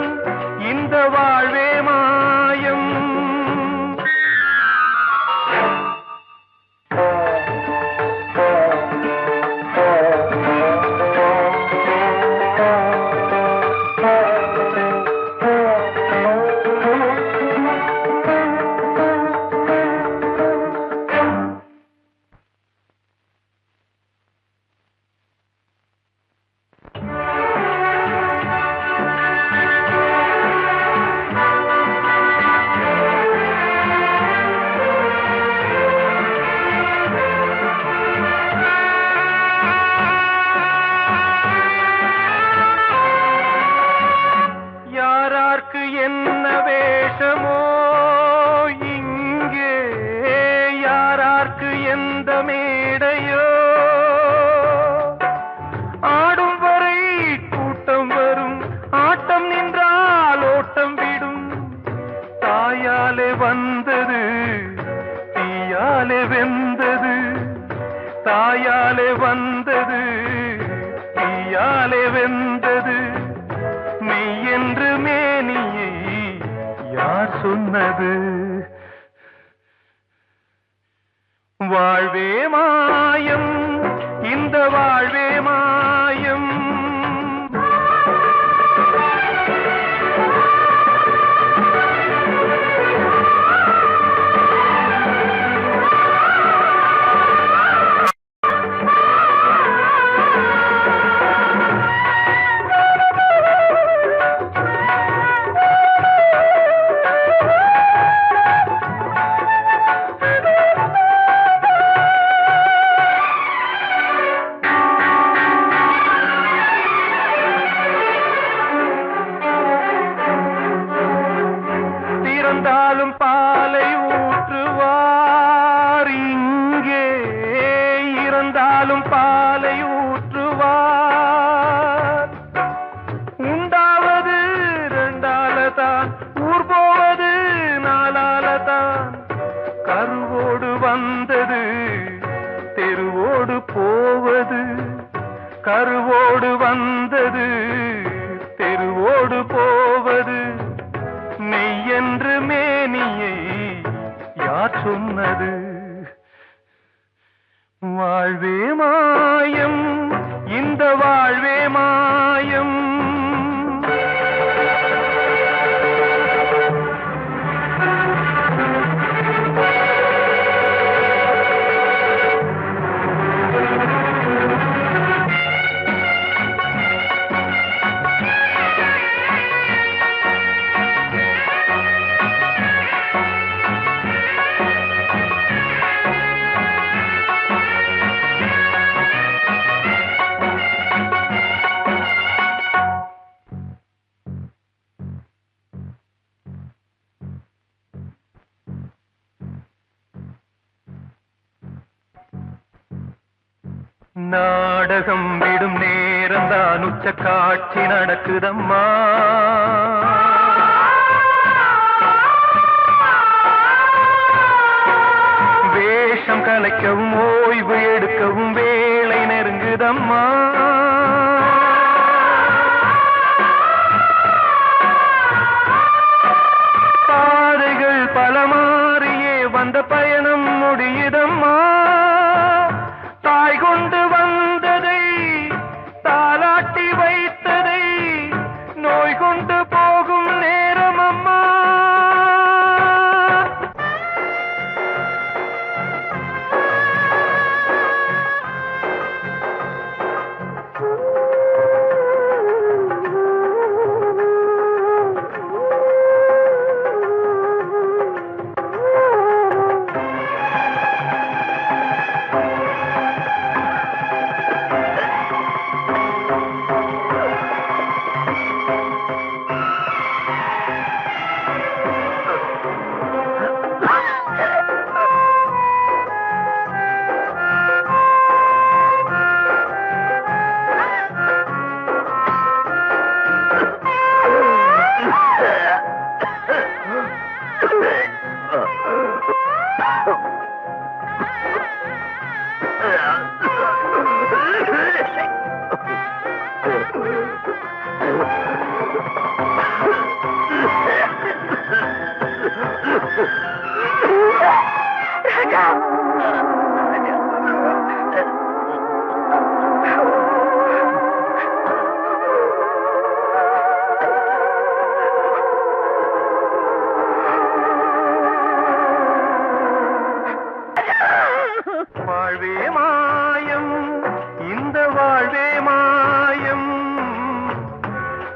இந்த வாழ்வே மாயம் யாரார்க்கு என்ன வேஷமோ இங்கே யாரார்க்கு எந்த மேடையோ ஆடும் வரை கூட்டம் வரும் ஆட்டம் நின்றால் ஓட்டம் விடும் தாயாலே வந்தது தீயாலே வெந்தது தாயாலே வந்தது தீயாலே வெந்தது மெய் என்று மேனியை யார் சொன்னது வாழ்வே மாயம் இந்த வாழ்வே மாயம் பாலும் பாலை ஊற்றுவார். உண்டாவது ரெண்டாலதான், ஊர் போவது நாலாலதான். கருவோடு வந்தது தெருவோடு போவது, கருவோடு வந்தது தெருவோடு போவது. மெய்யென்று மேனியை யார் சொன்னது? வாழ்வே மாயம், இந்த வாழ்வே மாயம். நாடகம் விடும் நேரம் தான், உச்ச காட்சி நடக்குதம்மா. வேஷம் கலைக்கவும் ஓய்வு எடுக்கவும் வேளை நெருங்குதம்மா. பாதைகள் பல மாறியே வந்த பயணம் முடியுதம்மா. தாய் கொண்டு வந்ததை தாலாட்டி வைத்ததை நோய் கொண்டு போகும் நேரம் அம்மா. வாழ்வே மாயம், இந்த வாழ்வே மாயம்.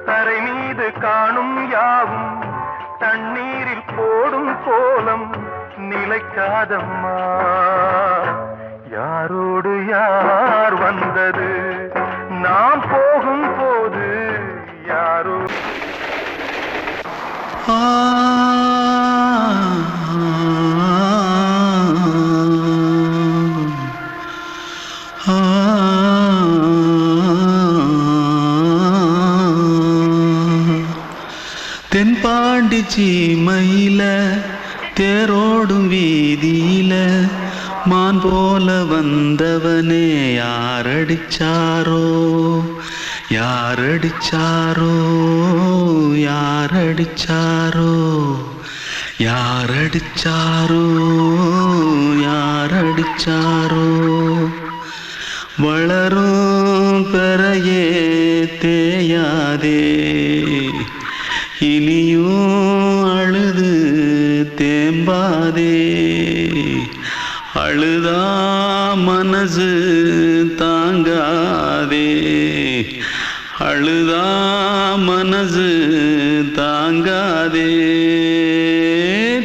தரை மீது காணும் யாவும் தண்ணீரில் போடும் கோலம் நிலைக்காதம்மா. யாரோடு யார் வந்தது, நாம் போகும் போது யாரோ. தென்பாண்டி சீமையில தேரோடும் வீதியில மான் போல வந்தவனே யாரடிச்சாரோ, யாரடிச்சாரோ, யாரடிச்சாரோ, யாரடிச்சாரோ, யாரடிச்சாரோ. வளரும் பெறையே தேயாதே, இனியும் அழுது தேம்பாதே. அழுதா மனசு தாங்காதே, அழுதா மனசு தாங்காதே.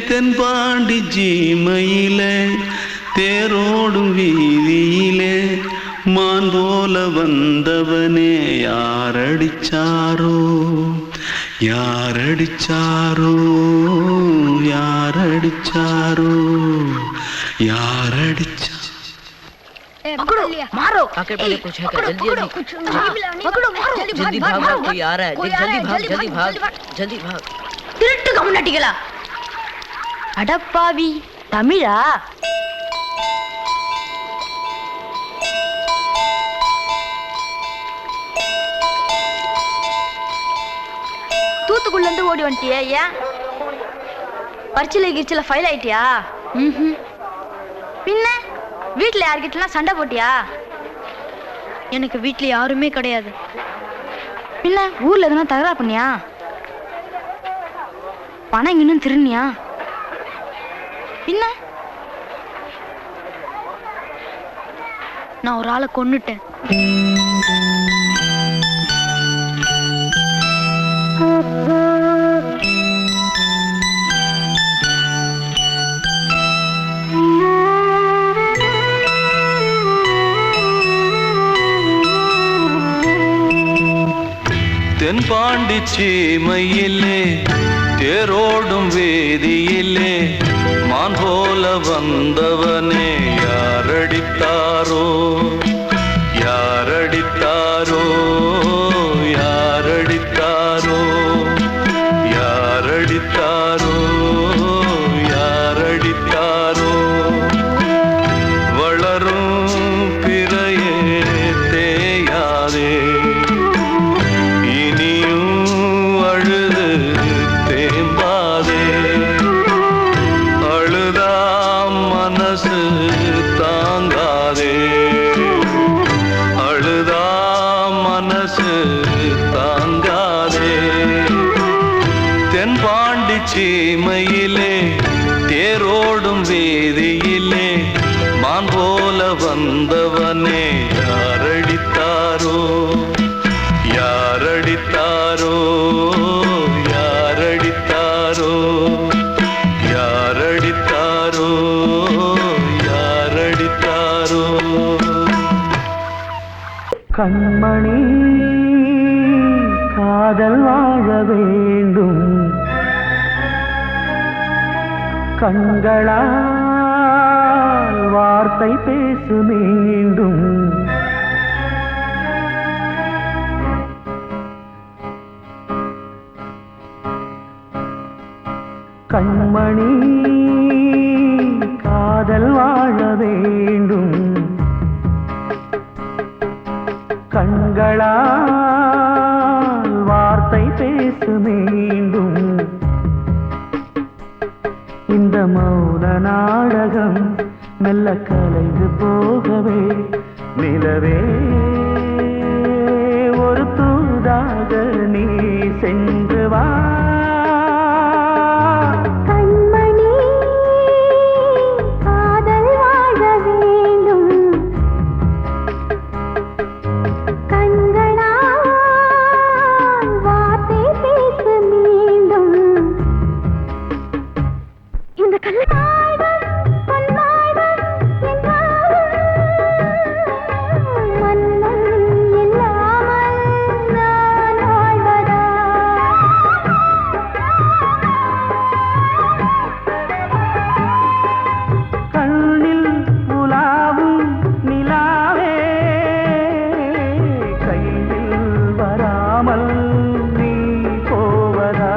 தென்பாண்டி சீமையிலே தேரோடும் வீதியிலே மான் போல வந்தவனே யாரடிச்சாரோ, யாரடிச்சாரோ, யாரடிச்சாரோ, யாரடிச்சா. पकड़ो मारो आके पहले कुछ है क्या? जल्दी जल्दी पकड़ो मारो जल्दी भाग भाग, कोई आ रहा है, जल्दी भाग जल्दी भाग। திருட்டு கம்யூனிட்டிகளா அடப்பாவி தமிழா தூத்துக்குள்ள இருந்து ஓடி வந்துட்டியா? ஏன் பரிச்சையில கிரிச்சில ஃபைல் ஆயிட்டியா? பின்ன வீட்டுல யார்கிட்டலாம் சண்டை போட்டியா? எனக்கு வீட்டுல யாருமே கிடையாது. பின்ன ஊர்ல எதுனா தகராறு பண்ணியா? பணம் இன்னும் திருநியா? பின்ன நான் ஒரு ஆளை கொன்னுட்டேன். தென்பாண்டி சீமையிலே தேரோடும் வேதியிலே மான் போல வந்தவனே யாரடித்தாரோ யாரடித்தாரோ யாரடித்தாரோ யாரடித்தாரோ யாரடித்தாரோ வளரும் பிறையே தேயாதே சீமையிலே தேரோடும் வேதியிலே மான் போல வந்தவனே யாரடித்தாரோ யாரடித்தாரோ யாரடித்தாரோ யாரடித்தாரோ யாரடித்தாரோ கண்மணி காதல் வாழ வேண்டும் கண்களால் வார்த்தை பேசு மீண்டும் கண்மணி காதல் வாழ வேண்டும் கண்களால் வார்த்தை பேசு மீண்டும் இந்த மௌன நாடகம் மெல்ல கலைந்து போகவே நிலவே ஒரு தூதாக நீ சென்று வா கண்மணி காதல் வாழ வேண்டும் கண்களால் வார்த்தை பேச மீண்டும் இந்த கல்லாய்டம் பொன்னாய்டம் என்றாலும் மன்னன் இல்லாமல் நான் வாழ்வதா? கண்ணில் உலாவும் நிலாவே கையில் வராமல் நீ போவதா?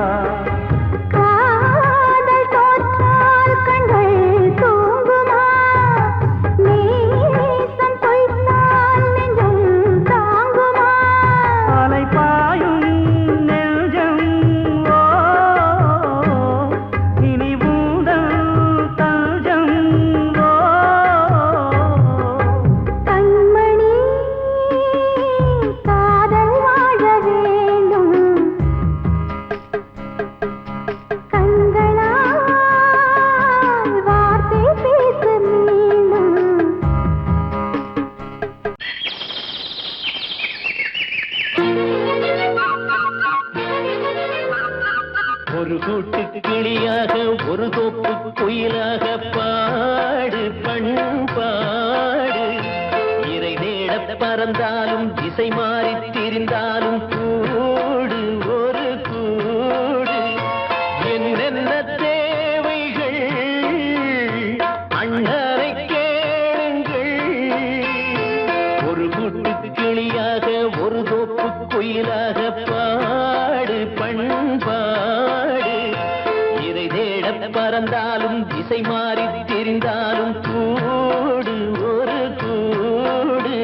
காதல் தோற்றால் கண்கள் தூங்குமா? நேசம் பொய்த்தால் நெஞ்சம் தாங்குமா? அலைபாயும் நெஞ்சம் ஓ இனி ஊதல் தஞ்சம் ஓ கண்மணி காதல் வாழ வேண்டும் கண்களால் வார்த்தை பேச மீண்டும் ஒரு கூட்டு கிளியாக ஒரு தோப்பு குயிலாக பாடு பண்பாடு இறை தேட பறந்தாலும் திசை மாறி திரிந்தாலும் கூடு ஒரு கூடு என்னென்ன தேவைகள் அண்ணரை கேளுங்கள் கிளியாக ஒரு தோப்பு குயிலாக பாடு பண்பாடு இதை தேட பறந்தாலும் திசை மாறி தெரிந்தாலும் கூடு ஒரு கூடு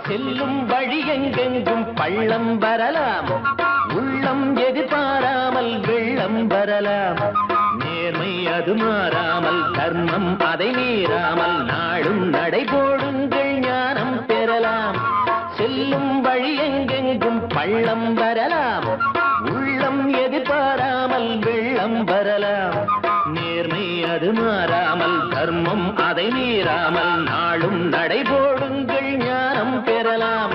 செல்லும் வழி எங்கெங்கும் பள்ளம் வரலாம் உள்ளம் எதிர்பாராமல் வெள்ளம் வரலாம் நேர்மை அது மாறாமல் தர்மம் அதை மீறாமல் நாடும் நடைபோடுங்கள் ஞானம் பெறலாம் செல்லும் வழி எங்கெங்கும் பள்ளம் வரலாம் உள்ளம் எதிர்பாராமல் வெள்ளம் வரலாம் நேர்மை அது மாறாமல் தர்மம் அதை மீறாமல் நாளும் நடைபோடுங்கள் ஞானம் பெறலாம்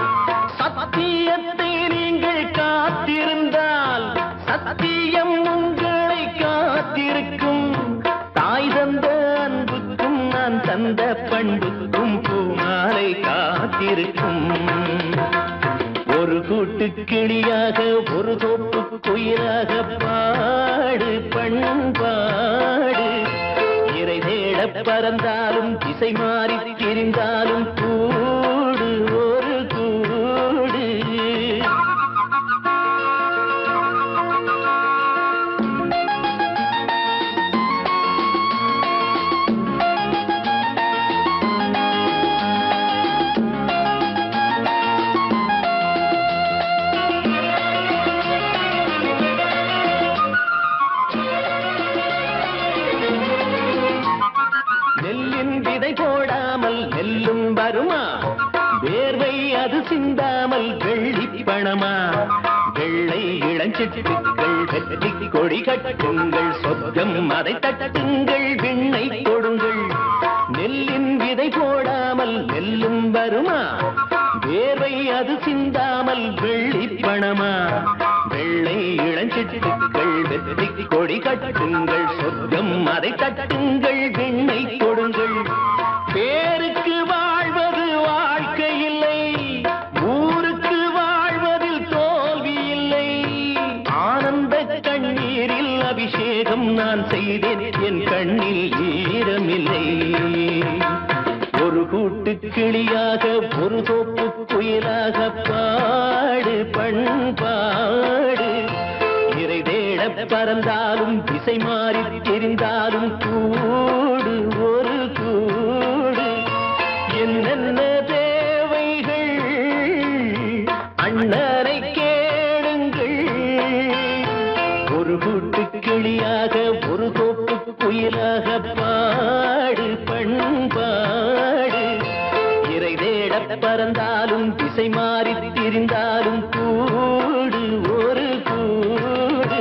சத்தியத்தை நீங்கள் காத்திருந்தால் சத்தியம் உங்களை காத்திருக்கும் தாய் தந்த அன்புக்கும் நான் தந்த பண்புக்கும் பூமாலை காத்திருக்கும் ஒரு கூட்டு கிளியாக ஒரு தோப்பு குயிலாக பாடு பண்பாடு இறை தேட பறந்தாலும் திசை மாறி திரிந்தாலும் கூடு ஒரு கூடு போடாமல் நெல்லும் வருமா வேர்வை அது சிந்தாமல் வெள்ளி பணமா வெள்ளை இளஞ்சிட்டுக்கள் வெற்றி கொடி கட்டுங்கள் சொர்க்கம் அதை தட்டுங்கள் விண்ணை கொடுங்கள் நெல்லின் விதை போடாமல் நெல்லும் வருமா வேர்வை அது சிந்தாமல் வெள்ளி பணமா வெள்ளை இளஞ்சிட்டுக்கள் வெற்றி கொடி கட்டுங்கள் சொர்க்கம் அதை தட்டுங்கள் விண்ணை கொடுங்கள் பேருக்கு வாழ்வது வாழ்க்கை இல்லை ஊருக்கு வாழ்வதில் தோல்வி இல்லை ஆனந்த கண்ணீரில் அபிஷேகம் நான் செய்தேன் என் கண்ணில் ஈரமில்லை ஒரு கூட்டு கிளியாக ஒரு தோப்பு குயிலாக பாடு பண்பாடு இறை தேட பறந்தாலும் திசை மாறி தெரிந்தாலும் கூடு ஒரு கூடு என்னென்ன தேவைகள் அண்ணனை கேளுங்கள் ஒரு கூட்டு கிளியாக ஒரு தோப்பு குயிலாக பாடு பண்பாடு இறை தேட பறந்தாலும் திசை மாறி திரிந்தாலும் கூடு ஒரு கூடு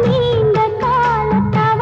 நீண்ட கால தவ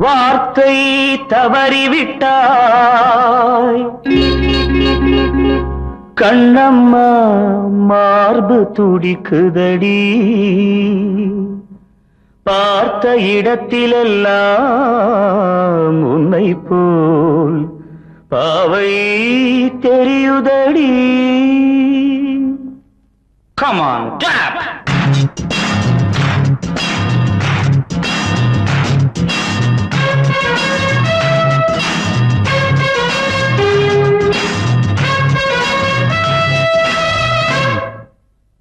வார்த்தை தவறிவிட்டாய் கண்ணம்மா மார்பு துடிக்குதடி பார்த்த இடத்திலெல்லாம் உன்னை போல் பாவை தெரியுதடி. Come on, clap!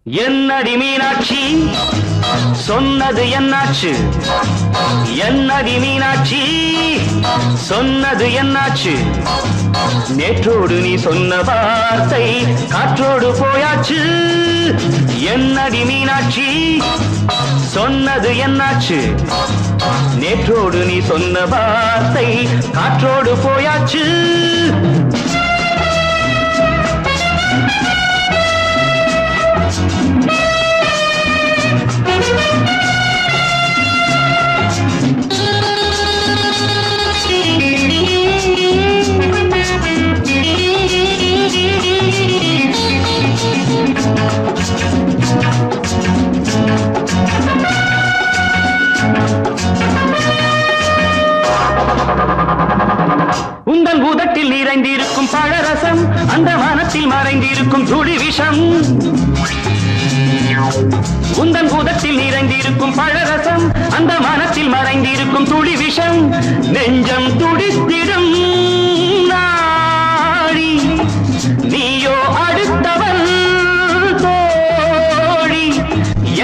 என்னடி மீனாட்சி சொன்னது என்னாச்சு? என்னடி மீனாட்சி சொன்னது என்னாச்சு? நேற்றோடு நீ சொன்ன வார்த்தை காற்றோடு போயாச்சு. என்னடி மீனாட்சி சொன்னது என்னாச்சு? நேற்றோடு நீ சொன்ன வார்த்தை காற்றோடு போயாச்சு. உந்தன் பூதத்தில் நிறைந்திருக்கும் பழரசம் அந்த வானத்தில் மறைந்திருக்கும் துளி விஷம். உந்தன் பூதத்தில் நிறைந்திருக்கும் பழரசம் அந்த வானத்தில் மறைந்திருக்கும் துளி விஷம். நெஞ்சம் துடித்திடும் நாடி நீயோ அடுத்தவன் தோழி.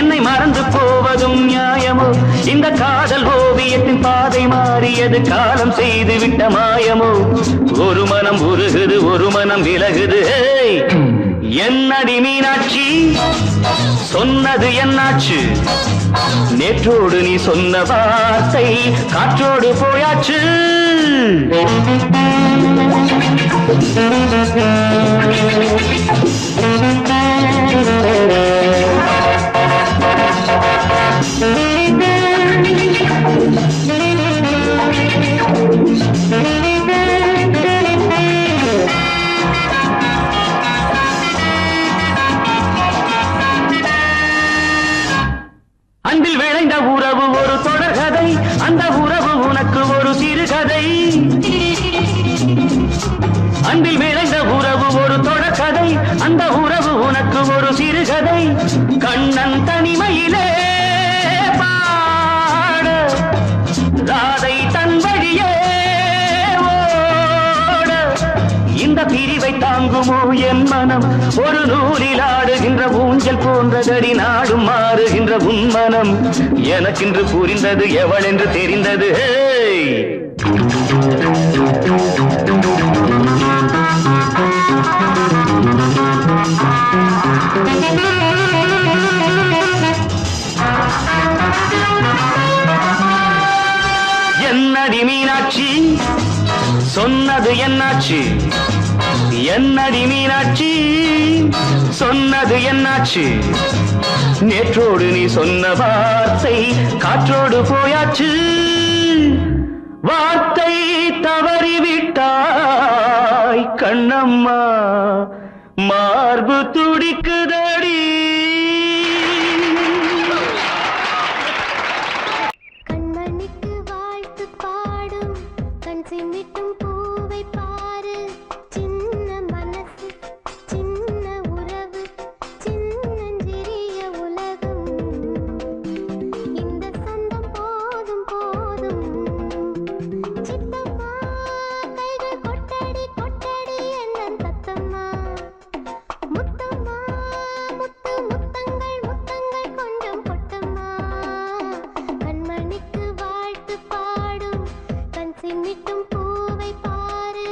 என்னை மறந்து போவதும் நியாயமோ? இந்த காதல் ஓவியத்தின் பாதை மாறியது காலம் செய்து விட்ட மாயமோ? ஒரு மனம் உருகுது ஒரு மனம் விலகுது. என்னடி மீனாட்சி சொன்னது என்னாச்சு? நேற்றோடு நீ சொன்ன வார்த்தை காற்றோடு போயாச்சு. அன்பில் விளைந்த உறவு ஒரு தொடர்கதை, அந்த உறவு உனக்கு ஒரு சிறுகதை. அன்பில் விளைந்த உறவு ஒரு தொடர்கதை, அந்த உறவு உனக்கு ஒரு சிறுகதை. கண்ணன் தனிமையிலே பாட ராதை தன் வழியே ஓட. இந்த பிரிவை தாங்குமோ என் மனம்? ஒரு நூலில் ஆடுகின்ற ஊஞ்சல் போன்றதடி நாடும் மாறுகின்ற உன்மனம். எனக்கென்று புரிந்தது எவள் என்று தெரிந்தது. என்னடி மீனாட்சி சொன்னது என்னாச்சு? என்னடி மீனாட்சி சொன்னது என்னாச்சு? நேற்றோடு நீ சொன்ன வார்த்தை காற்றோடு போயாச்சு. வார்த்தை தவறிவிட்டாய் கண்ணம்மா மார்பு துடிக்குதடி. கண்மணிக்கு வாழ்த்து பாடும் கண் சிமிட்டும் பூவை பாரு. சின்ன மனசு சின்ன உறவு சின்னஞ்சிறிய உலகம். இந்த சொந்தம் போதும் போதும். சித்தம்மா கைகள் கொட்டடி கொட்டடி என்ன தத்தம்மா. முத்தம்மா முத்து முத்தங்கள் முத்தங்கள் கொஞ்சம் கொட்டம்மா. கண்மணிக்கு வாழ்த்து பாடும் கண் சிமிட்டும் பூவை பாரு.